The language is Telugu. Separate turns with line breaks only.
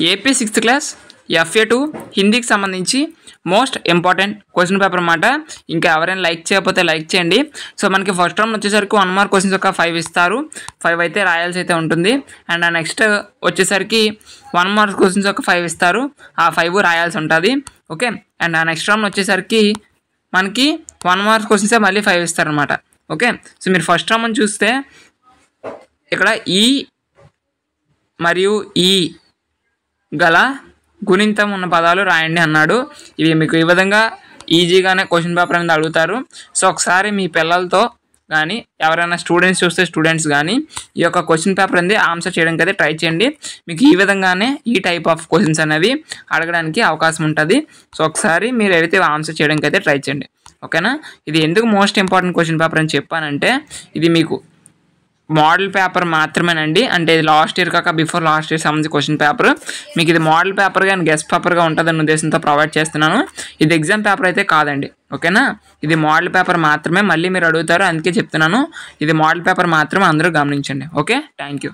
ఏపీ 6th క్లాస్ FA2 హిందీకి సంబంధించి మోస్ట్ ఇంపార్టెంట్ క్వశ్చన్ పేపర్ అన్నమాట. ఇంకా ఎవరైనా లైక్ చేయకపోతే లైక్ చేయండి. సో మనకి ఫస్ట్ రౌండ్ వచ్చేసరికి 1 మార్క్ క్వశ్చన్స్ ఒక 5 ఇస్తారు. 5 అయితే రాయాల్సి అయితే ఉంటుంది. అండ్ నెక్స్ట్ వచ్చేసరికి 1 మార్క్ క్వశ్చన్స్ ఒక 5 ఇస్తారు. ఆ 5 రాయాల్సి ఉంటుంది. ఓకే. అండ్ నెక్స్ట్ రౌండ్ వచ్చేసరికి మనకి 1 మార్క్ క్వశ్చన్సే మళ్ళీ 5 ఇస్తారనమాట. ఓకే. సో మీరు ఫస్ట్ రౌండ్ చూస్తే ఇక్కడ ఈ మరియు ఈ గల గుణింతం ఉన్న పదాలు రాయండి అన్నాడు. ఇవి మీకు ఈ విధంగా ఈజీగానే క్వశ్చన్ పేపర్ అనేది అడుగుతారు. సో ఒకసారి మీ పిల్లలతో కానీ ఎవరైనా స్టూడెంట్స్ చూస్తే స్టూడెంట్స్ కానీ ఈ యొక్క క్వశ్చన్ పేపర్ అనేది ఆన్సర్ చేయడానికి అయితే ట్రై చేయండి. మీకు ఈ విధంగానే ఈ టైప్ ఆఫ్ క్వశ్చన్స్ అనేవి అడగడానికి అవకాశం ఉంటుంది. సో ఒకసారి మీరు అయితే ఆన్సర్ చేయడానికి అయితే ట్రై చేయండి. ఓకేనా. ఇది ఎందుకు మోస్ట్ ఇంపార్టెంట్ క్వశ్చన్ పేపర్ అని చెప్పానంటే ఇది మీకు మోడల్ పేపర్ మాత్రమేనండి. అంటే ఇది లాస్ట్ ఇయర్ కాక బిఫోర్ లాస్ట్ ఇయర్ సంబంధించి క్వశ్చన్ పేపర్. మీకు ఇది మోడల్ పేపర్గా అండ్ గెస్ట్ పేపర్గా ఉంటుందన్న ఉద్దేశంతో ప్రొవైడ్ చేస్తున్నాను. ఇది ఎగ్జామ్ పేపర్ అయితే కాదండి. ఓకేనా. ఇది మోడల్ పేపర్ మాత్రమే. మళ్ళీ మీరు అడుగుతారు అందుకే చెప్తున్నాను. ఇది మోడల్ పేపర్ మాత్రమే, అందరూ గమనించండి. ఓకే. Thank you.